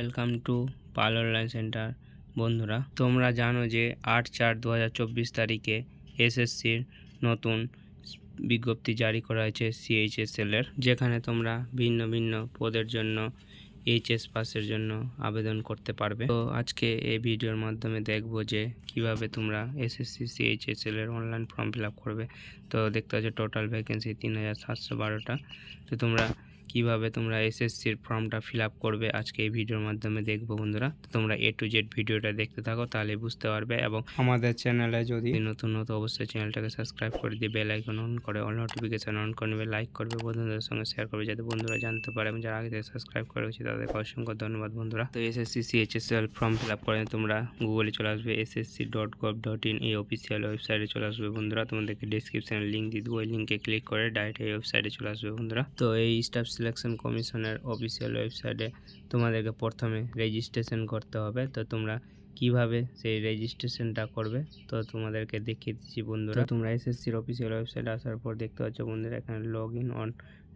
Welcome to Pal online centre. বন্ধুরা, তোমরা জানো যে 8/4/2024 তারিখে এসএসসির নতুন বিজ্ঞপ্তি জারি করা হয়েছে সিএইচএসএল এর, যেখানে তোমরা ভিন্ন ভিন্ন পদের জন্য এইচএস পাসের জন্য আবেদন করতে পারবে। তো আজকে এই ভিডিওর মাধ্যমে দেখব যে কিভাবে তোমরা এসএসসি সিএইচএসএল এর অনলাইন ফর্ম ফিল আপ করবে। তো দেখতে পাচ্ছ টোটাল ভ্যাকেন্সি 3712টা। তো তোমরা কিভাবে তোমরা এসএসসির ফর্মটা ফিল আপ করবে আজকে এই ভিডিওর মাধ্যমে দেখবো বন্ধুরা। তোমরা A to Z ভিডিওটা দেখতে থাকো, তাহলে বুঝতে পারবে। এবং আমাদের চ্যানেলে যদি নতুন অবশ্যই চ্যানেলটাকে সাবস্ক্রাইব করে দিয়ে বেল আইকন অন করে অল নোটিফিকেশন অন করে নেবে, লাইক করবে, বন্ধুদের সঙ্গে শেয়ার করবে যাতে বন্ধুরা জানতে পারে। এবং যারা আগে থেকে সাবস্ক্রাইব করে গেছে তাদেরকে অসংখ্য ধন্যবাদ বন্ধুরা। তো SSC CHSL form fill up করে তোমরা গুগলে চলে আসবে, ssc.gov.in এই অফিসিয়াল ওয়েবসাইটে চলে আসবে বন্ধুরা। তোমাদেরকে ডেসক্রিপশনে লিঙ্ক দিয়ে দেবো, ওই লিঙ্কে ক্লিক করে ডাইরেক্ট এই ওয়েবসাইটে চলে আসবে বন্ধুরা। তো এই স্টাফ সিলেকশন কমিশনের অফিসিয়াল ওয়েবসাইটে তোমাদেরকে প্রথমে রেজিস্ট্রেশন করতে হবে। তো তোমরা কিভাবে সেই রেজিস্ট্রেশনটা করবে তো তোমাদেরকে দেখিয়ে দিচ্ছি বন্ধুরা। তোমরা এসএসসির অফিসিয়াল ওয়েবসাইটে আসার পর দেখতে পাচ্ছ বন্ধুরা, এখানে লগ ইন অন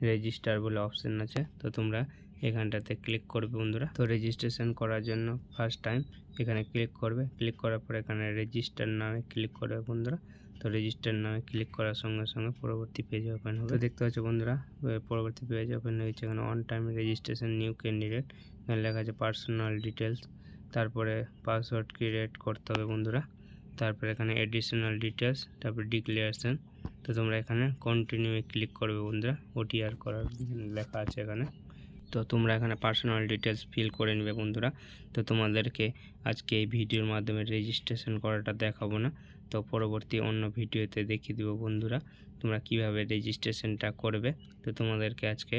রেজিস্টার বলে অপশন আছে। তো তোমরা এখানটাতে ক্লিক করবে বন্ধুরা। তো রেজিস্ট্রেশন করার জন্য ফার্স্ট টাইম এখানে ক্লিক করবে, ক্লিক করার পর এখানে রেজিস্টার নামে ক্লিক করবে বন্ধুরা। তো রেজিস্টার নামে ক্লিক করার সঙ্গে সঙ্গে পরবর্তী পেজ ওপেন হবে। তো দেখতে পাচ্ছ বন্ধুরা, পরবর্তী পেজ ওপেন হয়েছে। এখানে on time registration new candidate, এখানে লেখা আছে পার্সোনাল ডিটেলস, তারপরে পাসওয়ার্ড ক্রিয়েট করতে হবে বন্ধুরা। তারপরে এখানে এডিশনাল ডিটেলস, তারপরে ডিক্লারেশন। তো তোমরা এখানে কন্টিনিউ ক্লিক করবে বন্ধুরা, ওটিআর করার লেখা আছে এখানে। তো তোমরা এখানে পার্সোনাল ডিটেলস ফিল করে নেবে বন্ধুরা। তো তোমাদেরকে আজকে এই ভিডিওর মাধ্যমে রেজিস্ট্রেশন করাটা দেখাবো না, তো পরবর্তী অন্য ভিডিওতে দেখিয়ে দেবো বন্ধুরা তোমরা কিভাবে রেজিস্ট্রেশনটা করবে। তো তোমাদেরকে আজকে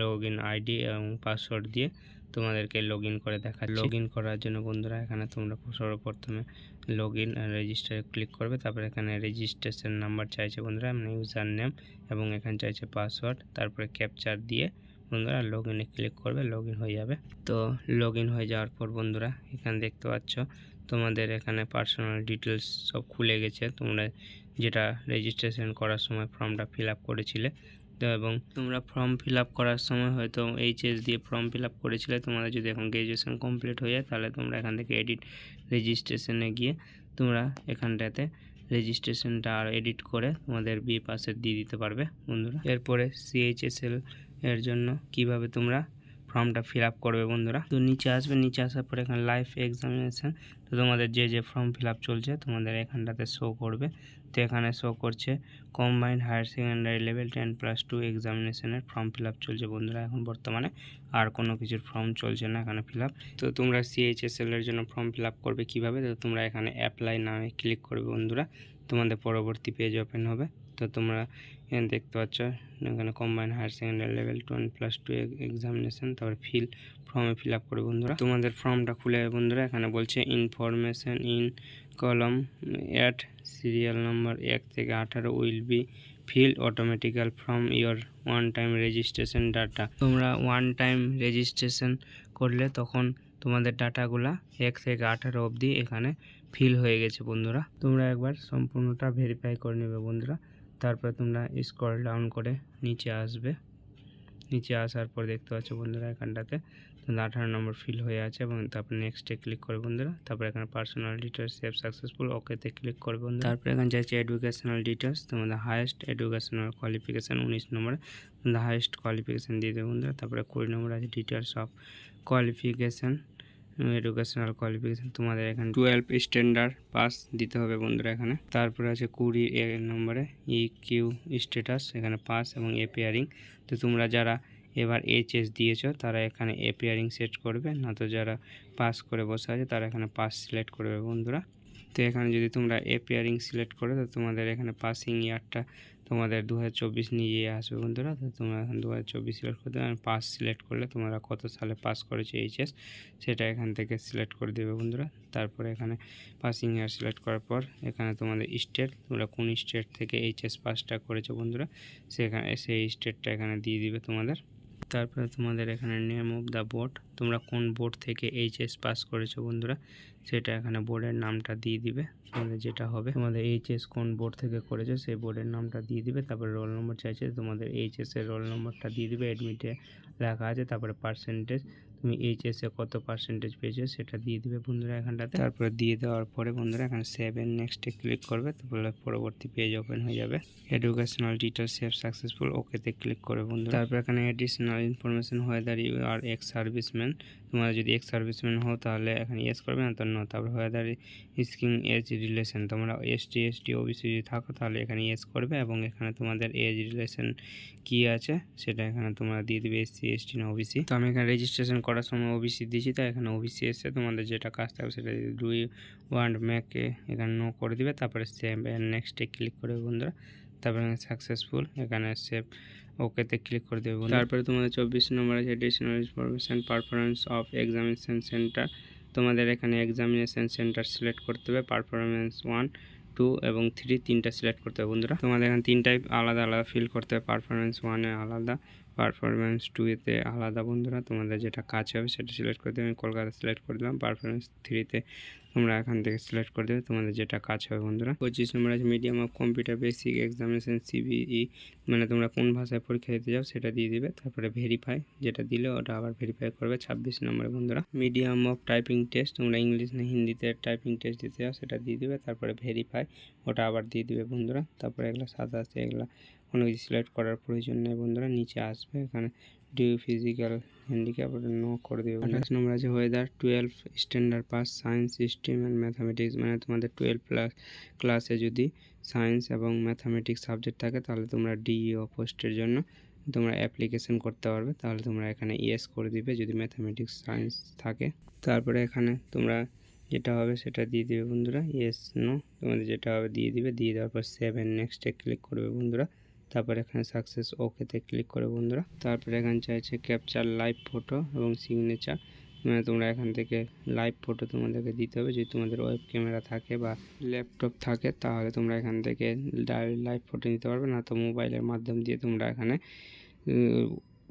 লগইন আইডি এবং পাসওয়ার্ড দিয়ে তোমাদেরকে লগইন করে দেখাচ্ছি। লগইন করার জন্য বন্ধুরা এখানে তোমরা সর্বপ্রথমে লগইন রেজিস্টারে ক্লিক করবে। তারপরে এখানে রেজিস্ট্রেশন নাম্বার চাইছে বন্ধুরা, মানে ইউজার নেম, এবং এখানে চাইছে পাসওয়ার্ড, তারপরে ক্যাপচার দিয়ে বন্ধুরা লগইনে ক্লিক করবে, লগইন হয়ে যাবে। তো লগইন হয়ে যাওয়ার পর বন্ধুরা এখানে দেখতে পাচ্ছ তোমাদের এখানে পার্সোনাল ডিটেলস সব খুলে গেছে, তোমরা যেটা রেজিস্ট্রেশন করার সময় ফর্মটা ফিল আপ করেছিলে। তো এবং তোমরা ফর্ম ফিল আপ করার সময় হয়তো এইচএস দিয়ে ফর্ম ফিল আপ করেছিলে, তোমাদের যদি এখন গ্র্যাজুয়েশন কমপ্লিট হয়ে যায় তাহলে তোমরা এখান থেকে এডিট রেজিস্ট্রেশনে গিয়ে তোমরা এখানটাতে রেজিস্ট্রেশনটা আর এডিট করে তোমাদের বি পাসে দিয়ে দিতে পারবে বন্ধুরা। এরপরে সিএইচএসএল এর জন্য কিভাবে তোমরা ফর্মটা ফিল আপ করবে বন্ধুরা। তো নিচে আসবে, নিচে আসার পর এখানে লাইভ এক্সামিনেশন, তো তোমাদের যে ফর্ম ফিল আপ চলছে তোমাদের এখানটাতে শো করবে। তো এখানে শো করছে কম্বাইন্ড হায়ার সেকেন্ডারি লেভেল 10+2 এক্সামিনেশনের ফর্ম ফিল আপ চলছে বন্ধুরা এখন বর্তমানে, আর কোনো কিছুর ফর্ম চলছে না এখানে ফিল আপ। তো তোমরা সিএইচএসএল এর জন্য ফর্ম ফিল আপ করবে কিভাবে, তো তোমরা এখানে অ্যাপ্লাই নামে ক্লিক করবে বন্ধুরা, তোমাদের পরবর্তী পেজ ওপেন হবে। তো তোমরা এখানে দেখতে পাচ্ছ এখানে combined higher secondary level 10+2 examination, তারপরে ফর্মে ফিল আপ করে বন্ধুরা। তোমাদের ফর্মটা খুলে বন্ধুরা এখানে বলছে information in column at serial number 1 থেকে 18 will be fill automatically from your one time registration data. তোমরা ওয়ান টাইম রেজিস্ট্রেশন করলে তখন তোমাদের ডাটাগুলা 1 থেকে 18 অবধি এখানে ফিল হয়ে গেছে বন্ধুরা। তোমরা একবার সম্পূর্ণটা ভেরিফাই করে নেবে বন্ধুরা। তারপরে তোমরা স্ক্রল ডাউন করে নিচে আসবে, নিচে আসার পর দেখতে পাচ্ছ বন্ধুরা এখানটাতে 18 নম্বর ফিল হয়ে আছে, এবং তারপরে নেক্সটে ক্লিক করে বন্ধুরা। তারপরে এখানে পার্সোনাল ডিটেলস সেভ সাকসেসফুল, ওকেতে ক্লিক করবে বন্ধুরা। তারপরে এখানে চাইছে এডুকেশনাল ডিটেলস, তোমাদের হাইয়েস্ট এডুকেশনাল কোয়ালিফিকেশান 19 নম্বরে তোমাদের হাইয়েস্ট কোয়ালিফিকেশান দিয়ে দেবে বন্ধুরা। তারপরে 20 নম্বর আছে details of qualification, educational qualification তোমাদের এখানে 12 স্ট্যান্ডার্ড পাস দিতে হবে বন্ধুরা এখানে। তারপরে আছে 20 নম্বরে ইকিউ স্ট্যাটাস, এখানে পাস এবং এপিয়ারিং। তো তোমরা যারা এবার এইচএস দিয়েছো তারা এখানে এপিয়ারিং সেট করবে, না তো যারা পাস করে বসে আছে তারা এখানে পাস সিলেক্ট করবে বন্ধুরা। তো এখানে যদি তোমরা এপিয়ারিং সিলেক্ট করো তো তোমাদের এখানে পাসিং ইয়ারটা তোমাদের 2024 নিয়ে আসবে বন্ধুরা। তো তোমরা এখন 2024 সিলেক্ট করতে হবে, পাস সিলেক্ট করলে তোমরা কত সালে পাস করেছো এইচএস সেটা এখান থেকে সিলেক্ট করে দেবে বন্ধুরা। তারপরে এখানে পাসিং ইয়ার সিলেক্ট করার পর এখানে তোমাদের স্টেট, তোমরা কোন স্টেট থেকে এইচএস পাসটা করেছো বন্ধুরা সেখানে সেই স্টেটটা এখানে দিয়ে দিবে তোমাদের। তারপরে তোমাদের এখানে নেম অফ দ্য বোর্ড, তোমরা কোন বোর্ড থেকে এইচএস পাস করেছো বন্ধুরা সেটা এখানে বোর্ডের নামটা দিয়ে দিবে। তোমাদের যেটা হবে তোমাদের এইচএস কোন বোর্ড থেকে করেছো সেই বোর্ডের নামটা দিয়ে দিবে। তারপরে রোল নম্বর চাইছে, তোমাদের এইচএস এর রোল নম্বরটা দিয়ে দিবে, অ্যাডমিটে লেখা আছে। তারপরে পার্সেন্টেজ তুমি এইচএসে কত পার্সেন্টেজ পেয়েছো সেটা দিয়ে দিবে বন্ধুরা এখানটাতে। তারপরে দিয়ে দেওয়ার পরে বন্ধুরা এখানে সেভ এন্ড নেক্সটে ক্লিক করবে, তারপরে পরবর্তী পেজ ওপেন হয়ে যাবে। এডুকেশনাল ডিটেলস সেভ সাকসেসফুল, ওকেতে ক্লিক করে বন্ধুরা। তারপর এখানে additional information whether you are ex serviceman, তোমরা যদি এক্স সার্ভিসম্যান হও তাহলে এখানে ইয়েস করবে, না তো নো। তারপর হোয়েদার স্কিং এজ রিলেশন, তোমরা এসটি ওবিসি যদি থাকো তাহলে এখানে ইয়েস করবে, এবং এখানে তোমাদের এজ রিলেশন কি আছে সেটা এখানে তোমরা দিয়ে দিবে এসসি এসটি না ওবিসি। তো আমি এখানে রেজিস্ট্রেশন করার সময় ওবিসি দিয়েছি, তাই এখানে ওবিসি এসে তোমাদের যেটা কাজ থাকবে সেটা ডু ইউ ওয়ান্ট মেকে এখানে নো করে দিবে। তারপরে সেভ এন্ড নেক্সটে ক্লিক করবে বন্ধুরা। তারপরে সাকসেসফুল, এখানে সেভ ওকেতে ক্লিক করে দেবে বন্ধুরা। তারপরে তোমাদের 24 নম্বর আছে additional information performance of examination centre, তোমাদের এখানে এক্সামিনেশন সেন্টার সিলেক্ট করতে হবে। পারফরমেন্স 1, 2 এবং 3 তিনটা সিলেক্ট করতে হবে বন্ধুরা। তোমাদের এখানে তিনটাই আলাদা আলাদা ফিল করতে হবে। পারফরমেন্স 1-এ আলাদা, পারফরমেন্স 2-এতে আলাদা বন্ধুরা। তোমাদের যেটা কাজ হবে সেটা সিলেক্ট করতে হবে। আমি কলকাতা সিলেক্ট করে দিলাম। পারফরমেন্স 3-তে তোমরা এখান থেকে সিলেক্ট করে দেবে তোমাদের যেটা কাজ হবে বন্ধুরা। 25 নম্বর আছে medium of computer basic examination CBE, মানে তোমরা কোন ভাষায় পরীক্ষা দিতে যাও সেটা দিয়ে দিবে। তারপরে ভেরিফাই, যেটা দিলে ওটা আবার ভেরিফাই করবে। 26 নম্বরে বন্ধুরা মিডিয়াম অফ টাইপিং টেস্ট, তোমরা ইংলিশ না হিন্দিতে টাইপিং টেস্ট দিতে যাও সেটা দিয়ে দিবে। তারপরে ভেরিফাই, ওটা আবার দিয়ে দিবে বন্ধুরা। তারপরে এগুলো সাদা আছে, এগুলো কোনো কিছু সিলেক্ট করার প্রয়োজন নেই বন্ধুরা। নিচে আসবে এখানে ডিউ ফিজিক্যাল হ্যান্ডিক্যাপ, ওটা নো করে দেবে। 28 নম্বর আছে weather 12 standard pass science stream and mathematics, মানে তোমাদের 12 ক্লাসে যদি সায়েন্স এবং ম্যাথামেটিক্স সাবজেক্ট থাকে তাহলে তোমরা ডিইও পোস্টের জন্য তোমরা অ্যাপ্লিকেশন করতে পারবে। তাহলে তোমরা এখানে ইয়েস করে দিবে যদি ম্যাথামেটিক্স সায়েন্স থাকে। তারপরে এখানে তোমরা যেটা হবে সেটা দিয়ে দিবে বন্ধুরা, ইয়েস নো তোমাদের যেটা হবে দিয়ে দিবে। দিয়ে দেওয়ার পর সেভ এন্ড নেক্সটে ক্লিক করবে বন্ধুরা। তারপর এখানে সাকসেস ওকেতে ক্লিক করে বন্ধুরা। তারপরে এখানে চাইছে ক্যাপচার লাইভ ফটো এবং সিগনেচার, মানে তোমরা এখান থেকে লাইভ ফটো তোমাদেরকে দিতে হবে। যদি তোমাদের ওয়েব ক্যামেরা থাকে বা ল্যাপটপ থাকে তাহলে তোমরা এখান থেকে ডাইরেক্ট লাইভ ফটো নিতে পারবে, না তো মোবাইলের মাধ্যম দিয়ে তোমরা এখানে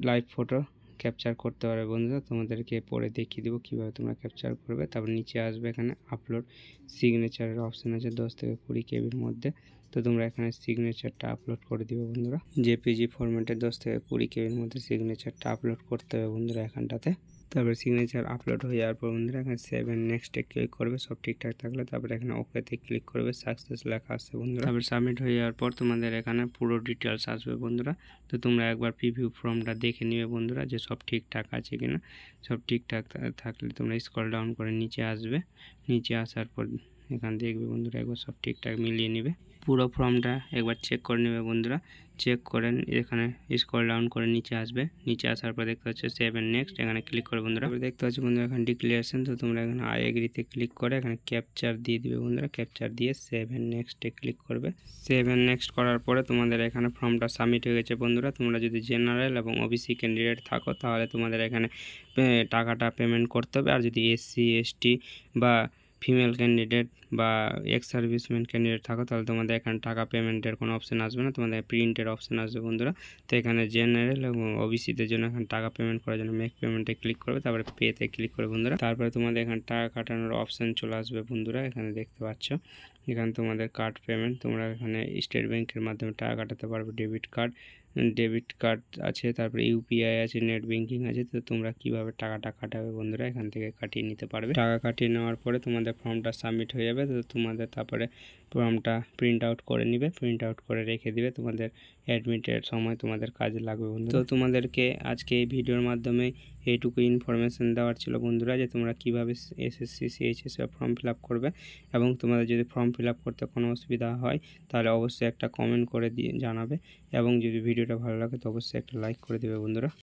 লাইভ ফটো ক্যাপচার করতে পারবে বন্ধুরা। তোমাদেরকে পরে দেখিয়ে দেবো কীভাবে তোমরা ক্যাপচার করবে। তারপর নিচে আসবে, এখানে আপলোড সিগনেচারের অপশান আছে 10 থেকে 20 কেবির মধ্যে। তো তোমরা এখানে সিগনেচারটা আপলোড করে দিবে বন্ধুরা। জেপিজি ফরম্যাটে 10 থেকে 20 কেবির মধ্যে সিগনেচারটা আপলোড করতে হবে বন্ধুরা এখানটাতে। তারপরে সিগনেচার আপলোড হয়ে যাওয়ার পর বন্ধুরা এখানে সেভ এন্ড নেক্সটে ক্লিক করবে, সব ঠিকঠাক থাকলে তারপরে এখানে ওকেতে ক্লিক করবে। সাকসেস লেখা আসছে বন্ধুরা। তারপর সাবমিট হয়ে যাওয়ার পর তোমাদের এখানে পুরো ডিটেলস আসবে বন্ধুরা। তো তোমরা একবার প্রিভিউ ফর্মটা দেখে নিবে বন্ধুরা যে সব ঠিকঠাক আছে কিনা। সব ঠিকঠাক থাকলে তোমরা স্ক্রল ডাউন করে নিচে আসবে। নিচে আসার পর এখান দেখবে বন্ধুরা একবার সব ঠিকঠাক মিলিয়ে নেবে। পুরো ফর্মটা একবার চেক করে নেবে বন্ধুরা। চেক করে এখানে স্ক্রল ডাউন করে নিচে আসবে। নিচে আসার পর দেখতে পাচ্ছ সেভ এন্ড নেক্সট, এখানে ক্লিক করে বন্ধুরা। দেখতে পাচ্ছ বন্ধুরা এখানে ডিক্লারেশন, তো তোমরা এখানে আই এগ্রিতে ক্লিক করে এখানে ক্যাপচার দিয়ে দিবে বন্ধুরা। ক্যাপচার দিয়ে সেভ এন্ড নেক্সটে ক্লিক করবে। সেভ এন্ড নেক্সট করার পরে তোমাদের এখানে ফর্মটা সাবমিট হয়ে গেছে বন্ধুরা। তোমরা যদি জেনারেল এবং ওবিসি ক্যান্ডিডেট থাকো তাহলে তোমাদের এখানে টাকাটা পেমেন্ট করতে হবে। আর যদি এসসি এসটি বা ফিমেল ক্যান্ডিডেট বা এক্স সার্ভিসম্যান ক্যান্ডিডেট থাকো তাহলে তোমাদের এখানে টাকা পেমেন্টের কোনো অপশান আসবে না, তোমাদের প্রিন্টের অপশান আসবে বন্ধুরা। তো এখানে জেনারেল এবং ওবিসিদের জন্য এখানে টাকা পেমেন্ট করার জন্য মেক পেমেন্টে ক্লিক করবে, তারপরে পেতে ক্লিক করে বন্ধুরা। তারপরে তোমাদের এখানে টাকা কাটানোর অপশান চলে আসবে বন্ধুরা। এখানে দেখতে পাচ্ছ এখানে তোমাদের কার্ড পেমেন্ট, তোমরা এখানে স্টেট ব্যাংকের মাধ্যমে টাকা কাটাতে পারবে। ডেবিট কার্ড আছে, তারপরে ইউপিআই আছে, নেট ব্যাংকিং আছে। তো তোমরা কিভাবে টাকাটা কাটাবে বন্ধুরা এখান থেকে কাটিয়ে নিতে পারবে। টাকা কাটিয়ে নেওয়ার পরে তোমাদের ফর্মটা সাবমিট হয়ে যাবে। তো তোমাদের তারপরে ফর্মটা প্রিন্ট আউট করে নিবে, প্রিন্ট আউট করে রেখে দিবে, তোমাদের অ্যাডমিটের সময় তোমাদের কাজে লাগবে বন্ধু। তো তোমাদেরকে আজকে এই ভিডিওর মাধ্যমে এইটুকু ইনফরমেশন দেওয়ার ছিল বন্ধুরা যে তোমরা কিভাবে SSC CHS form fill up করবে। এবং তোমাদের যদি ফর্ম ফিল আপ করতে কোনো অসুবিধা হয় তাহলে অবশ্যই একটা কমেন্ট করে দিয়ে জানাবে। এবং যদি ভিডিওটা ভালো লাগে তো অবশ্যই একটা লাইক করে দেবে বন্ধুরা।